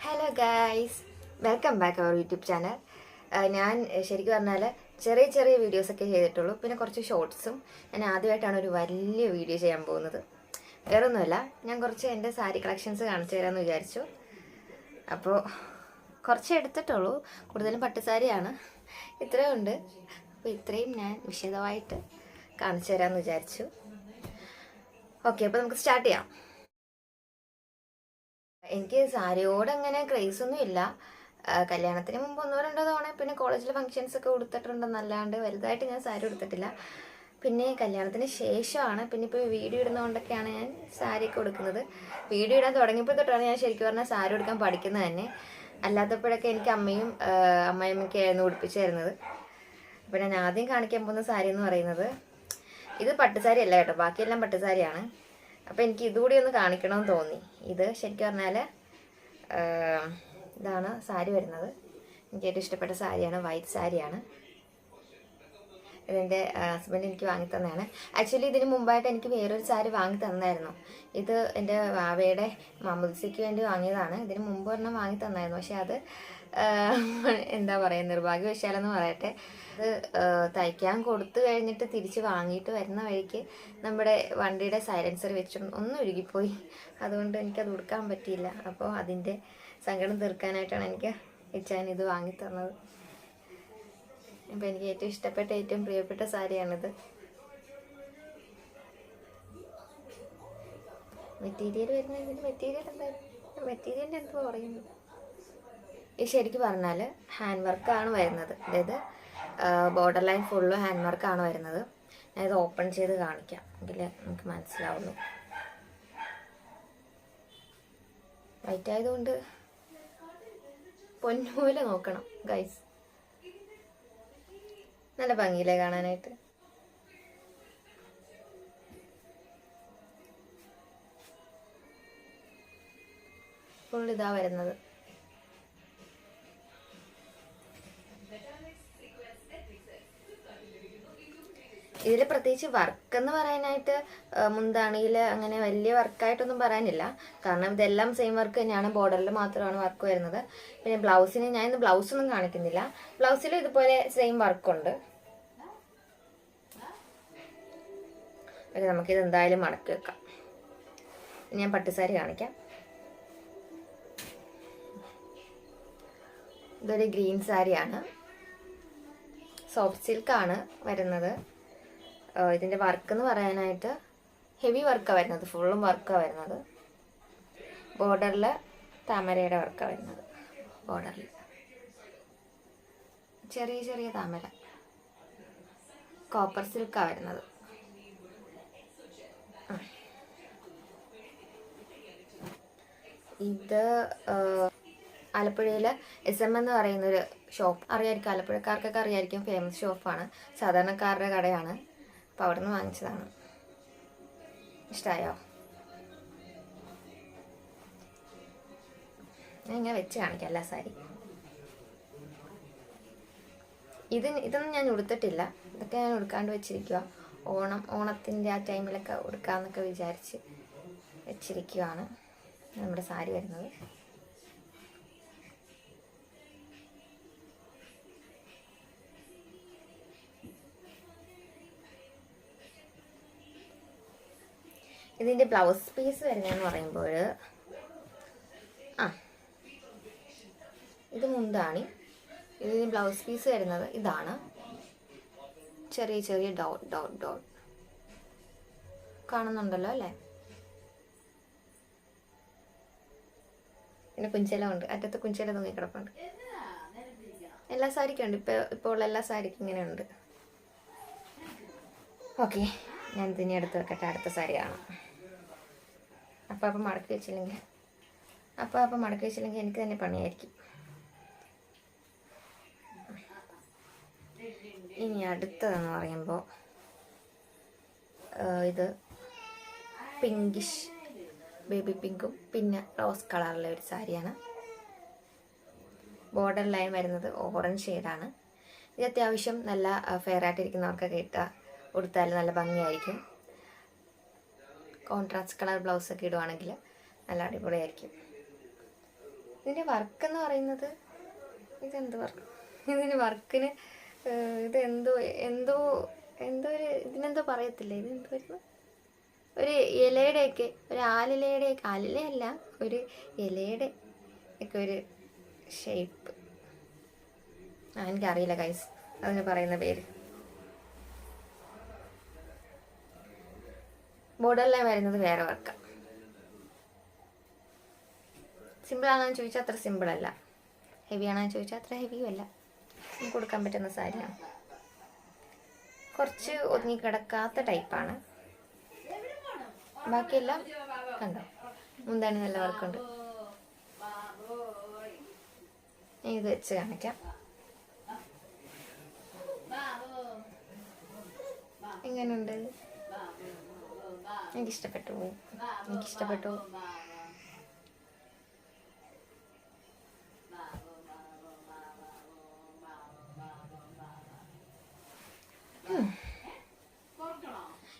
Hello guys, welcome back our YouTube channel. ഞാൻ ശരിക്കും പറഞ്ഞാൽ ചെറിയ ചെറിയ വീഡിയോസൊക്കെ ചെയ്തിട്ടുള്ളൂ. പിന്നെ കുറച്ച് ഷോർട്സും. ഞാൻ ആദ്യമായിട്ടാണ് ഒരു വലിയ വീഡിയോ ചെയ്യാൻ പോകുന്നത്. വേറൊന്നുമല്ല, ഞാൻ കുറച്ച് എൻ്റെ സാരി കളക്ഷൻസ് കാണിച്ചു തരാമെന്ന് വിചാരിച്ചു. അപ്പോൾ കുറച്ച് എടുത്തിട്ടുള്ളൂ, കൂടുതലും പട്ടുസാരിയാണ്. ഇത്രയും ഉണ്ട്. അപ്പോൾ ഇത്രയും ഞാൻ വിശദമായിട്ട് കാണിച്ചു തരാമെന്ന് വിചാരിച്ചു. ഓക്കെ, അപ്പോൾ നമുക്ക് സ്റ്റാർട്ട് ചെയ്യാം. എനിക്ക് സാരിയോട് അങ്ങനെ ക്രേസ് ഒന്നും ഇല്ല. കല്യാണത്തിന് മുമ്പ് ഒന്നോ രണ്ടോ തവണ, പിന്നെ കോളേജിലെ ഫംഗ്ഷൻസ് ഒക്കെ ഉടുത്തിട്ടുണ്ടെന്നല്ലാണ്ട് വലുതായിട്ട് ഞാൻ സാരി ഉടുത്തിട്ടില്ല. പിന്നെ കല്യാണത്തിന് ശേഷമാണ്, പിന്നെ ഇപ്പോൾ വീഡിയോ ഇടുന്നതുകൊണ്ടൊക്കെയാണ് ഞാൻ സാരിയൊക്കെ ഉടുക്കുന്നത്. വീഡിയോ ഇടാൻ തുടങ്ങിയപ്പോൾ തൊട്ടാണ് ഞാൻ ശരിക്കും പറഞ്ഞാൽ സാരി ഉടുക്കാൻ പഠിക്കുന്നത് തന്നെ. അല്ലാത്തപ്പോഴൊക്കെ എനിക്ക് അമ്മയും അമ്മായിമ്മയൊക്കെ ആയിരുന്നു ഉടുപ്പിച്ചു തരുന്നത്. അപ്പോൾ ഞാൻ ആദ്യം കാണിക്കാൻ പോകുന്ന സാരി എന്ന് പറയുന്നത്, ഇത് പട്ടുസാരി അല്ല കേട്ടോ, ബാക്കിയെല്ലാം പട്ടുസാരിയാണ്. അപ്പോൾ എനിക്ക് ഇതുകൂടി ഒന്ന് കാണിക്കണമെന്ന് തോന്നി. ഇത് ശരിക്കും പറഞ്ഞാൽ ഇതാണ് സാരി വരുന്നത്. എനിക്ക് ഏറ്റവും ഇഷ്ടപ്പെട്ട സാരിയാണ്, വൈറ്റ് സാരിയാണ്. ഇതെൻ്റെ ഹസ്ബൻഡ് എനിക്ക് വാങ്ങി തന്നതാണ്. ആക്ച്വലി ഇതിന് മുമ്പായിട്ട് എനിക്ക് വേറൊരു സാരി വാങ്ങി തന്നായിരുന്നു. ഇത് എൻ്റെ വാവയുടെ മാമോദിസയ്ക്ക് വേണ്ടി വാങ്ങിയതാണ്. ഇതിന് മുമ്പ് ഒരെണ്ണം വാങ്ങി തന്നായിരുന്നു. പക്ഷെ അത് എന്താ പറയുക, നിർഭാഗ്യവശാലെന്ന് പറയട്ടെ, അത് തയ്ക്കാൻ കൊടുത്തു കഴിഞ്ഞിട്ട് തിരിച്ച് വാങ്ങിയിട്ട് വരുന്ന വഴിക്ക് നമ്മുടെ വണ്ടിയുടെ സൈലൻസർ വെച്ച് ഒന്ന് ഉരുകിപ്പോയി. അതുകൊണ്ട് എനിക്കത് ഉടുക്കാൻ പറ്റിയില്ല. അപ്പോൾ അതിൻ്റെ സങ്കടം തീർക്കാനായിട്ടാണ് എനിക്ക് ഇച്ചാൻ ഇത് വാങ്ങി തന്നത്. അപ്പോൾ എനിക്ക് ഏറ്റവും ഇഷ്ടപ്പെട്ട, ഏറ്റവും പ്രിയപ്പെട്ട സാരിയാണിത്. മെറ്റീരിയൽ വരുന്നത്, ഇതിന് മെറ്റീരിയൽ എന്തായാലും മെറ്റീരിയലിൻ്റെ എന്തോ പറയുന്നത്, ഇത് ശരിക്കും പറഞ്ഞാൽ ഹാൻഡ് വർക്കാണ് വരുന്നത്. അതായത് ബോർഡർ ലൈൻ ഫുള്ള് ഹാൻഡ് വർക്കാണ് വരുന്നത്. ഞാനിത് ഓപ്പൺ ചെയ്ത് കാണിക്കാം, എങ്കിൽ നമുക്ക് മനസ്സിലാവുള്ളൂ. വൈറ്റ് ആയതുകൊണ്ട് പൊന്നുപോലെ നോക്കണം ഗൈസ്. നല്ല ഭംഗിയില്ലേ കാണാനായിട്ട്. ഫുൾ ഇതാ വരുന്നത്. ഇതിൽ പ്രത്യേകിച്ച് വർക്ക് എന്ന് പറയാനായിട്ട് മുന്താണിയിൽ അങ്ങനെ വലിയ വർക്കായിട്ടൊന്നും പറയാനില്ല. കാരണം ഇതെല്ലാം സെയിം വർക്ക് തന്നെയാണ്, ബോർഡറിൽ മാത്രമാണ് വർക്ക് വരുന്നത്. പിന്നെ ബ്ലൗസിന് ഞാൻ ഇന്ന് ബ്ലൗസൊന്നും കാണിക്കുന്നില്ല. ബ്ലൗസിൽ ഇതുപോലെ സെയിം വർക്കുണ്ട്. നമുക്കിത് എന്തായാലും മടക്കി വെക്കാം. ഞാൻ പട്ടുസാരി കാണിക്കാം. ഇതൊരു ഗ്രീൻ സാരിയാണ്, സോഫ്റ്റ് സിൽക്കാണ് വരുന്നത്. ഇതിൻ്റെ വർക്ക് എന്ന് പറയാനായിട്ട് ഹെവി വർക്കാണ് വരുന്നത്, ഫുള്ളും വർക്കാണ് വരുന്നത്. ബോർഡറിൽ താമരയുടെ വർക്കാണ് വരുന്നത്. ബോർഡറിൽ ചെറിയ ചെറിയ താമര, കോപ്പർ സിൽക്കാണ് വരുന്നത്. ഇത് ആലപ്പുഴയിൽ SM എന്ന് പറയുന്നൊരു ഷോപ്പ് അറിയായിരിക്കും, ആലപ്പുഴക്കാർക്കൊക്കെ അറിയായിരിക്കും. ഫേമസ് ഷോപ്പാണ്, സാധാരണക്കാരുടെ കടയാണ്. അപ്പോൾ അവിടെ നിന്ന് വാങ്ങിച്ചതാണ്. ഇഷ്ടമായോ? ഞാൻ ഇങ്ങനെ വെച്ച് കാണിക്കാം എല്ലാ സാരി. ഇതൊന്നും ഞാൻ ഉടുത്തിട്ടില്ല. ഇതൊക്കെ ഞാൻ ഉടുക്കാണ്ട് വെച്ചിരിക്കുക. ഓണത്തിൻ്റെ ആ ടൈമിലൊക്കെ ഉടുക്കാമെന്നൊക്കെ വിചാരിച്ച് വെച്ചിരിക്കുകയാണ്. നമ്മുടെ സാരി വരുന്നത്. ഇതിൻ്റെ ബ്ലൗസ് പീസ് വരുന്നതെന്ന് പറയുമ്പോൾ, ഇത് മുന്താണി. ഇതിന് ബ്ലൗസ് പീസ് വരുന്നത് ഇതാണ്. ചെറിയ ചെറിയ ഡോട്ട് ഡോട്ട് ഡോട്ട് കാണുന്നുണ്ടല്ലോ അല്ലേ? പിന്നെ കുഞ്ചെല ഉണ്ട്, അറ്റത്ത് കുഞ്ചെല തൂങ്ങിക്കിടപ്പുണ്ട്. എല്ലാ സാരിക്കും ഉണ്ട്, ഇപ്പോൾ ഉള്ള എല്ലാ സാരിക്കും ഇങ്ങനെ ഉണ്ട്. ഓക്കെ, ഞാൻ ഇതിനെ എടുത്ത് വെക്കട്ടെ, അടുത്ത സാരി കാണാം. അപ്പം മടക്കി വെച്ചില്ലെങ്കിൽ എനിക്ക് തന്നെ പണിയായിരിക്കും. ഇനി അടുത്തതെന്ന് പറയുമ്പോൾ, ഇത് പിങ്കിഷ്, ബേബി പിങ്കും പിന്നെ റോസ് കളറിലെ ഒരു സാരിയാണ്. ബോർഡർ ലൈൻ വരുന്നത് ഓറഞ്ച് ഷെയ്ഡാണ്. ഇത് അത്യാവശ്യം നല്ല ഫെയർ ആയിട്ടിരിക്കുന്നവർക്കൊക്കെ ഉടുത്താൽ നല്ല ഭംഗിയായിരിക്കും. കോൺട്രാസ്റ്റ് കളർ ബ്ലൗസൊക്കെ ഇടുവാണെങ്കിൽ നല്ല അടിപൊളിയായിരിക്കും. ഇതിൻ്റെ വർക്ക് എന്ന് പറയുന്നത് ഇതെന്ത് വർക്ക്, ഇതിന് വർക്കിന് ഇത് എന്തോ എന്തോ എന്തോ ഒരു ഇതിനെന്തോ പറയത്തില്ലേ, ഇതെന്തോ വരുന്നു, ഒരു ഇലയുടെയൊക്കെ, ഒരു ആലിലയുടെയൊക്കെ, ആലിലയല്ല, ഒരു ഇലയുടെ ഒക്കെ ഒരു ഷേപ്പ്. എനിക്കറിയില്ല ഗൈസ് അതിന് പറയുന്ന പേര്. ബോർഡർ ലൈൻ വരുന്നത് വേറെ വർക്കാണ്. സിമ്പിൾ ആണെന്ന് ചോദിച്ചാൽ അത്ര സിമ്പിൾ അല്ല, ഹെവി ആണെന്ന് ചോദിച്ചാൽ അത്ര ഹെവിയും അല്ല, കൊടുക്കാൻ പറ്റുന്ന സാരിയാണ്. കുറച്ച് ഒതുങ്ങിക്കിടക്കാത്ത ടൈപ്പാണ്. ബാക്കിയെല്ലാം കണ്ടോ, മുന്താണി നല്ല വർക്കുണ്ട്. ഇത് വെച്ച് കാണിക്കാം. എങ്ങനെയുണ്ട്? എനിക്കിഷ്ടപ്പെട്ടു.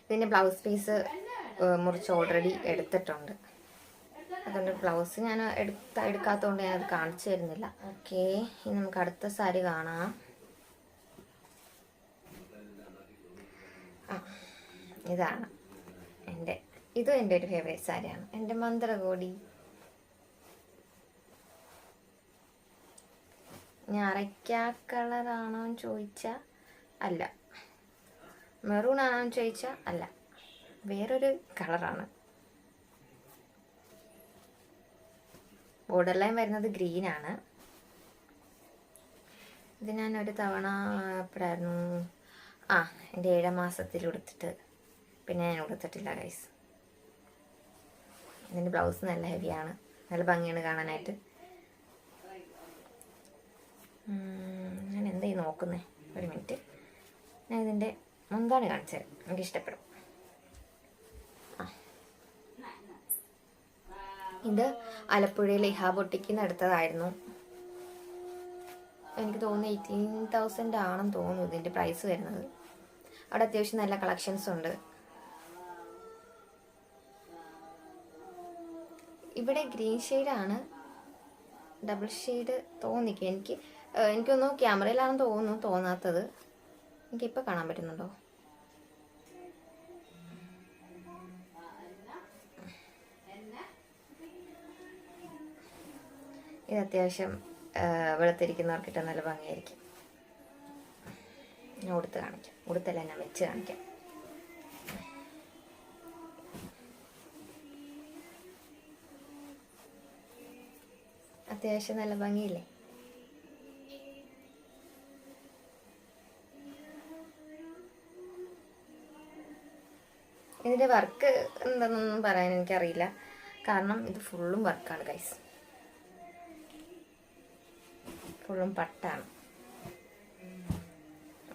ഇതിൻ്റെ ബ്ലൗസ് പീസ് മുറിച്ച് ഓൾറെഡി എടുത്തിട്ടുണ്ട്. അതുകൊണ്ട് ബ്ലൗസ് ഞാൻ എടുക്കാത്തതുകൊണ്ട് ഞാനത് കാണിച്ചു തരുന്നില്ല. ഓക്കെ, ഇനി നമുക്ക് അടുത്ത സാരി കാണാം. ഇതാണ് ഇതും എൻ്റെ ഒരു ഫേവറേറ്റ് സാരിയാണ്, എൻ്റെ മന്ത്രകോടി. ഞാൻ അരയ്ക്ക കളറാണോ എന്ന് ചോദിച്ചാൽ അല്ല, മെറൂൺ ആണോ എന്ന് ചോദിച്ചാൽ അല്ല, വേറൊരു കളറാണ്. ബോർഡർ ലൈൻ വരുന്നത് ഗ്രീനാണ്. ഇത് ഞാൻ ഒരു തവണ എപ്പോഴായിരുന്നു, എൻ്റെ 7 മാസത്തിൽ ഉടുത്തിട്ട് പിന്നെ ഞാൻ ഉടുത്തിട്ടില്ല ഗൈസ്. ഇതിൻ്റെ ബ്ലൗസ് നല്ല ഹെവിയാണ്, നല്ല ഭംഗിയാണ് കാണാനായിട്ട്. ഞാൻ എന്തായി നോക്കുന്നേ, ഒരു മിനിറ്റ്, ഞാൻ ഇതിൻ്റെ മുന്താണി കാണിച്ചത്, എനിക്കിഷ്ടപ്പെടും. ഇത് ആലപ്പുഴയിലെ ഇഹാ ബൊട്ടിക്കിന്ന് എടുത്തതായിരുന്നു. എനിക്ക് തോന്നുന്നു 18,000 ആണെന്ന് തോന്നുന്നു ഇതിൻ്റെ പ്രൈസ് വരുന്നത്. അവിടെ അത്യാവശ്യം നല്ല കളക്ഷൻസ് ഉണ്ട്. ഇവിടെ ഗ്രീൻ ഷെയ്ഡാണ്, ഡബിൾ ഷെയ്ഡ് തോന്നിക്കും എനിക്കൊന്നും ക്യാമറയിലാണെന്ന് തോന്നാത്തത്. എനിക്കിപ്പോൾ കാണാൻ പറ്റുന്നുണ്ടോ? ഇത് അത്യാവശ്യം വെളുത്തിരിക്കുന്നവർക്കിട്ട് നല്ല ഭംഗിയായിരിക്കും. ഞാൻ ഉടുത്ത് കാണിക്കാം, ഉടുത്തല്ല ഞാൻ വെച്ച് കാണിക്കാം. അത്യാവശ്യം നല്ല ഭംഗിയില്ലേ? ഇതിൻ്റെ വർക്ക് എന്താണെന്നൊന്നും പറയാൻ എനിക്കറിയില്ല, കാരണം ഇത് ഫുള്ളും വർക്കാണ് ഗൈസ്, ഫുള്ളും പട്ടാണ്.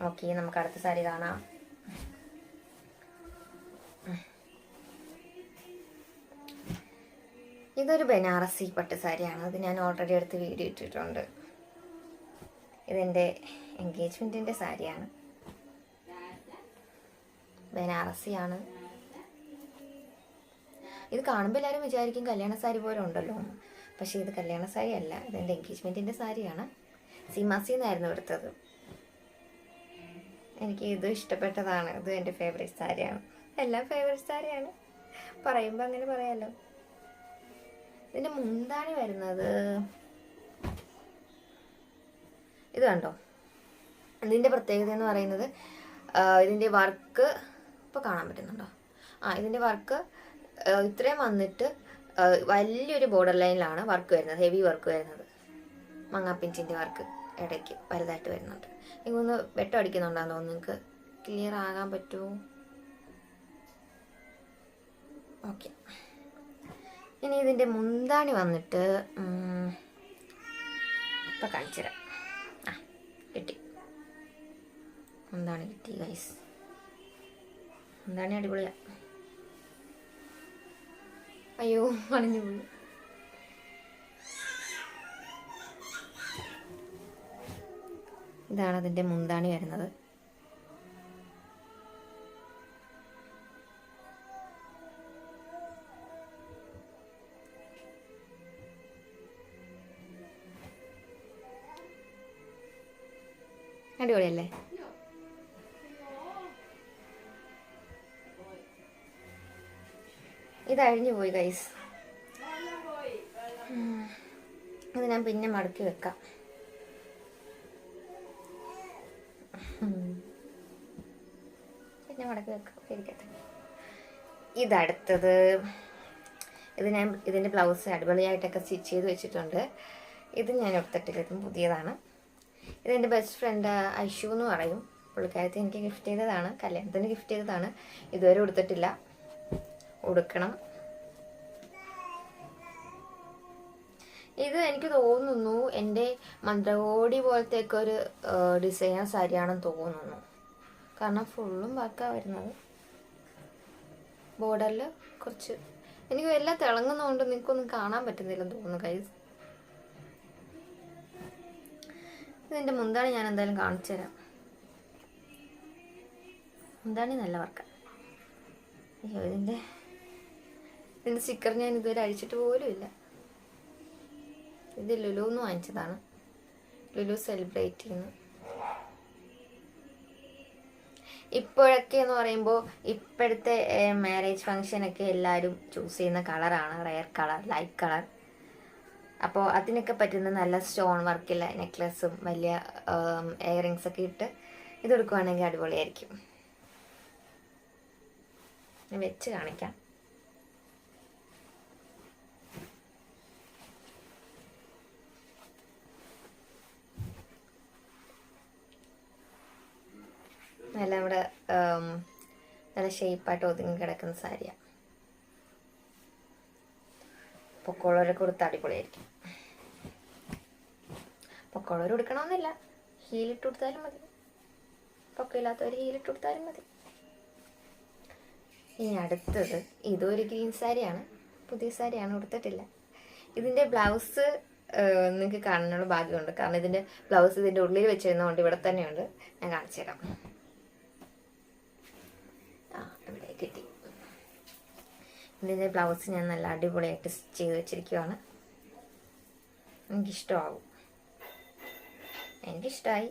ഓക്കെ, നമുക്ക് അടുത്ത സാരി കാണാം. ഇതൊരു ബനാറസി പട്ട് സാരിയാണ്. അത് ഞാൻ ഓൾറെഡി എടുത്ത് വീഡിയോ ഇട്ടിട്ടുണ്ട്. ഇതെൻ്റെ എൻഗേജ്മെൻറ്റിൻ്റെ സാരിയാണ്, ബനാറസിയാണ്. ഇത് കാണുമ്പോൾ എല്ലാവരും വിചാരിക്കും കല്യാണ സാരി പോലെ ഉണ്ടല്ലോ, പക്ഷേ ഇത് കല്യാണ സാരി അല്ല, ഇതെൻ്റെ എൻഗേജ്മെൻറ്റിൻ്റെ സാരിയാണ്. സീമാസിന്നായിരുന്നു എടുത്തത്. എനിക്ക് ഇത് ഇഷ്ടപ്പെട്ടതാണ്, ഇത് എൻ്റെ ഫേവറേറ്റ് സാരിയാണ്. എല്ലാം ഫേവറേറ്റ് സാരിയാണ്, പറയുമ്പോൾ അങ്ങനെ പറയാമല്ലോ. ഇതിൻ്റെ മുന്താണി വരുന്നത് ഇത് കണ്ടോ. ഇതിൻ്റെ പ്രത്യേകത എന്ന് പറയുന്നത് ഇതിൻ്റെ വർക്ക് ഇപ്പോൾ കാണാൻ പറ്റുന്നുണ്ടോ? ഇതിൻ്റെ വർക്ക് ഇത്രയും വന്നിട്ട് വലിയൊരു ബോർഡർ ലൈനിലാണ് വർക്ക് വരുന്നത്, ഹെവി വർക്ക് വരുന്നത്. മങ്ങാപ്പിഞ്ചിൻ്റെ വർക്ക് ഇടയ്ക്ക് വലുതായിട്ട് വരുന്നുണ്ട്. ഇതൊന്ന് വെട്ടം അടിക്കുന്നുണ്ടാന്ന് തോന്നുന്നു, നിങ്ങൾക്ക് ക്ലിയർ ആകാൻ പറ്റുമോ? ഓക്കെ, ഇനി ഇതിൻ്റെ മുന്താണി വന്നിട്ട് ഇപ്പം കാണിച്ചു തരാം. കിട്ടി, മുന്താണി കിട്ടി ഗൈസ്. മുന്താണി അടിപൊളിയാണ്. അയ്യോ, അണിഞ്ഞു പോയി. ഇതാണ് അതിൻ്റെ മുന്താണി വരുന്നത്. അടിപൊളിയല്ലേ? ഇത് അഴിഞ്ഞു പോയി ഗൈസ്. ഇത് ഞാൻ പിന്നെ മടക്കി വെക്കാം. പിന്നെ മടക്കി വെക്കാം, ഇരിക്കട്ടെ. ഇതടുത്തത്, ഇത് ഞാൻ ഇതിൻ്റെ ബ്ലൗസ് അടിപൊളിയായിട്ടൊക്കെ സ്റ്റിച്ച് ചെയ്ത് വെച്ചിട്ടുണ്ട്. ഇത് ഞാൻ എടുത്തിട്ടില്ല, ഇതും പുതിയതാണ്. ഇതെൻ്റെ ബെസ്റ്റ് ഫ്രണ്ട് ഐഷു എന്ന് പറയും. പുള്ളിക്കാരത്തെ എനിക്ക് ഗിഫ്റ്റ് ചെയ്തതാണ്, കല്യാണത്തിന് ഗിഫ്റ്റ് ചെയ്തതാണ്. ഇതുവരെ ഉടുത്തിട്ടില്ല, ഉടുക്കണം. ഇത് എനിക്ക് തോന്നുന്നു എൻ്റെ മന്ത്രകോടി പോലത്തെയൊക്കെ ഒരു ഡിസൈനർ സാരിയാണെന്ന് തോന്നുന്നു. കാരണം ഫുള്ളും വർക്കാണ് വരുന്നത്. ബോർഡറിൽ കുറച്ച് എനിക്ക് എല്ലാം തിളങ്ങുന്നതുകൊണ്ട് നിങ്ങൾക്കൊന്നും കാണാൻ പറ്റുന്നില്ലെന്ന് തോന്നുന്നു ഗൈസ്. ഇതിൻ്റെ മുന്താണി ഞാൻ എന്തായാലും കാണിച്ചു തരാം. മുന്താണി നല്ല വർക്കാണ്. അയ്യോ, ഇതിൻ്റെ സ്റ്റിക്കർ ഞാൻ ഇതുവരെ അഴിച്ചിട്ട് പോലും ഇല്ല. ഇത് ലുലുന്ന് വാങ്ങിച്ചതാണ്. ലുലു സെലിബ്രേറ്റ് ചെയ്യുന്നു. ഇപ്പോഴൊക്കെ എന്ന് പറയുമ്പോൾ ഇപ്പോഴത്തെ മാരേജ് ഫങ്ഷനൊക്കെ എല്ലാവരും ചൂസ് ചെയ്യുന്ന കളറാണ് റെയർ കളർ, ലൈറ്റ് കളർ. അപ്പോൾ അതിനൊക്കെ പറ്റുന്ന നല്ല സ്റ്റോൺ വർക്കില്ല നെക്ലസും വലിയ ഇയറിങ്സ് ഒക്കെ ഇട്ട് ഇതെടുക്കുവാണെങ്കിൽ അടിപൊളിയായിരിക്കും. വെച്ച് കാണിക്കാം. നല്ല നമ്മുടെ നല്ല ഷേപ്പായിട്ട് ഒതുങ്ങി കിടക്കുന്ന സാരിയാണ്. പൊക്കോളൊരു കൊടുത്ത് അടിപൊളിയായിരിക്കും. പൊക്കോളൊരു കൊടുക്കണമെന്നില്ല, ഹീലിട്ട് കൊടുത്താലും മതി. പൊക്കമില്ലാത്തവർ ഹീലിട്ട് കൊടുത്താലും മതി. ഇനി അടുത്തത് ഇതൊരു ഗ്രീൻ സാരിയാണ്, പുതിയ സാരിയാണ്, കൊടുത്തിട്ടില്ല. ഇതിൻ്റെ ബ്ലൗസ് നിങ്ങൾക്ക് കാണാനുള്ള ഭാഗ്യമുണ്ട്. കാരണം ഇതിൻ്റെ ബ്ലൗസ് ഇതിൻ്റെ ഉള്ളിൽ വെച്ചിരുന്നതുകൊണ്ട് ഇവിടെ തന്നെയുണ്ട്. ഞാൻ കാണിച്ചു തരാം. ഇവിടെ കിട്ടി. ഇതിൻ്റെ ബ്ലൗസ് ഞാൻ നല്ല അടിപൊളിയായിട്ട് സ്റ്റിച്ച് ചെയ്ത് വെച്ചിരിക്കുകയാണ്. എനിക്കിഷ്ടമാവും, എനിക്കിഷ്ടമായി.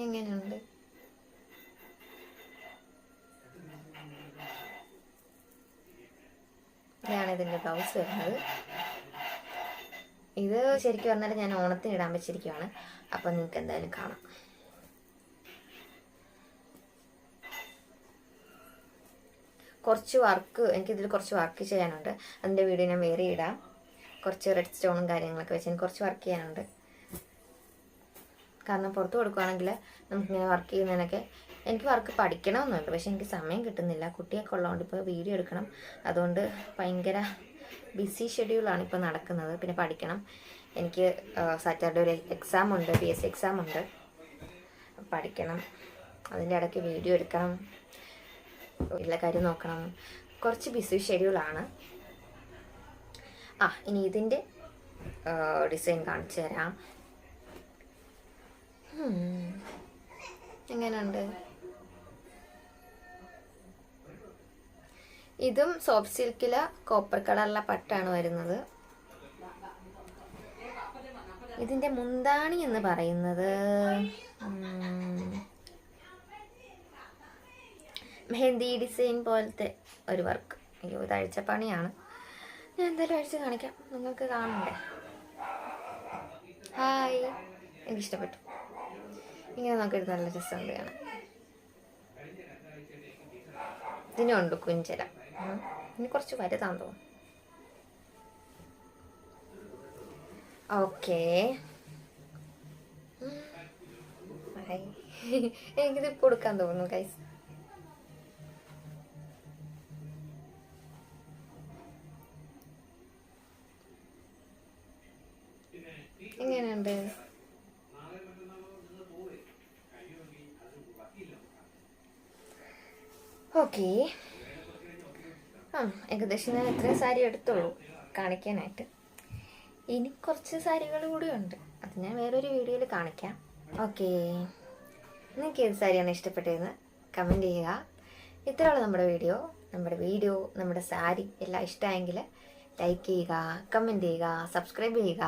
എങ്ങനെയുണ്ട്? ഇതാണ് ഇതിൻ്റെ ബ്ലൗസ് വരുന്നത്. ഇത് ശരിക്കും പറഞ്ഞാൽ ഞാൻ ഓണത്തിന് ഇടാൻ വെച്ചിരിക്കുകയാണ്. അപ്പം നിങ്ങൾക്ക് എന്തായാലും കാണാം. കുറച്ച് വർക്ക്, എനിക്കിതിൽ കുറച്ച് വർക്ക് ചെയ്യാനുണ്ട്. അതിൻ്റെ വീഡിയോ ഞാൻ വേറെ ഇടാം. കുറച്ച് റെഡ് സ്റ്റോണും കാര്യങ്ങളൊക്കെ വെച്ച് എനിക്ക് കുറച്ച് വർക്ക് ചെയ്യാനുണ്ട്. കാരണം പുറത്ത് കൊടുക്കുകയാണെങ്കിൽ നമുക്കിങ്ങനെ വർക്ക് ചെയ്യുന്നതിനൊക്കെ എനിക്ക് വർക്ക് പഠിക്കണമെന്നുണ്ട്. പക്ഷെ എനിക്ക് സമയം കിട്ടുന്നില്ല. കുട്ടിയൊക്കെ ഉള്ളതുകൊണ്ട് ഇപ്പോൾ വീഡിയോ എടുക്കണം. അതുകൊണ്ട് ഭയങ്കര ബിസി ഷെഡ്യൂളാണ് ഇപ്പോൾ നടക്കുന്നത്. പിന്നെ പഠിക്കണം. എനിക്ക് സാറ്റർഡേ ഒരു എക്സാം ഉണ്ട്, PSC എക്സാം ഉണ്ട്. പഠിക്കണം. അതിൻ്റെ ഇടയ്ക്ക് വീഡിയോ എടുക്കണം, എല്ലാ കാര്യം നോക്കണം. കുറച്ച് ബിസി ഷെഡ്യൂളാണ്. ഇനി ഇതിൻ്റെ ഡിസൈൻ കാണിച്ചു തരാം. എങ്ങനെയുണ്ട്? ഇതും സോഫ്റ്റ് സിൽക്കിലെ കോപ്പർ കളറിലെ പട്ടാണ് വരുന്നത്. ഇതിൻ്റെ മുന്താണി എന്ന് പറയുന്നത് മെഹന്തി ഡിസൈൻ പോലത്തെ ഒരു വർക്ക്. അയ്യോ, ഇത് അഴിച്ചപ്പണിയാണ്. ഞാൻ എന്തായാലും അഴിച്ച് കാണിക്കാം, നിങ്ങൾക്ക് കാണണ്ടേ. ഹായ്, എനിക്കിഷ്ടപ്പെട്ടു. ഇങ്ങനെ നോക്കിയിട്ട് നല്ല രസമുണ്ട് കാണാൻ. ഇതിനുണ്ട് കുഞ്ചല. ഇനി കുറച്ച് വലുതാന്ന് തോന്നുന്നു. ഓക്കേ, എനിക്കിത് ഇപ്പോൾ കൊടുക്കാൻ തോന്നുന്നു ഗൈസ്. എങ്ങനെയുണ്ട്? ഓക്കെ, ഏകദേശം ഞാൻ എത്രയും സാരി എടുത്തുള്ളൂ കാണിക്കാനായിട്ട്. ഇനി കുറച്ച് സാരികൾ കൂടി ഉണ്ട്, അത് ഞാൻ വേറൊരു വീഡിയോയിൽ കാണിക്കാം. ഓക്കെ, നിങ്ങൾക്ക് ഏത് സാരിയാണ് ഇഷ്ടപ്പെട്ടതെന്ന് കമൻറ്റ് ചെയ്യുക. ഇത്രയുള്ള നമ്മുടെ വീഡിയോ. നമ്മുടെ സാരി എല്ലാം ഇഷ്ടമായെങ്കിൽ ലൈക്ക് ചെയ്യുക, കമൻറ്റ് ചെയ്യുക, സബ്സ്ക്രൈബ് ചെയ്യുക.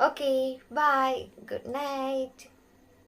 Okay bye, good night.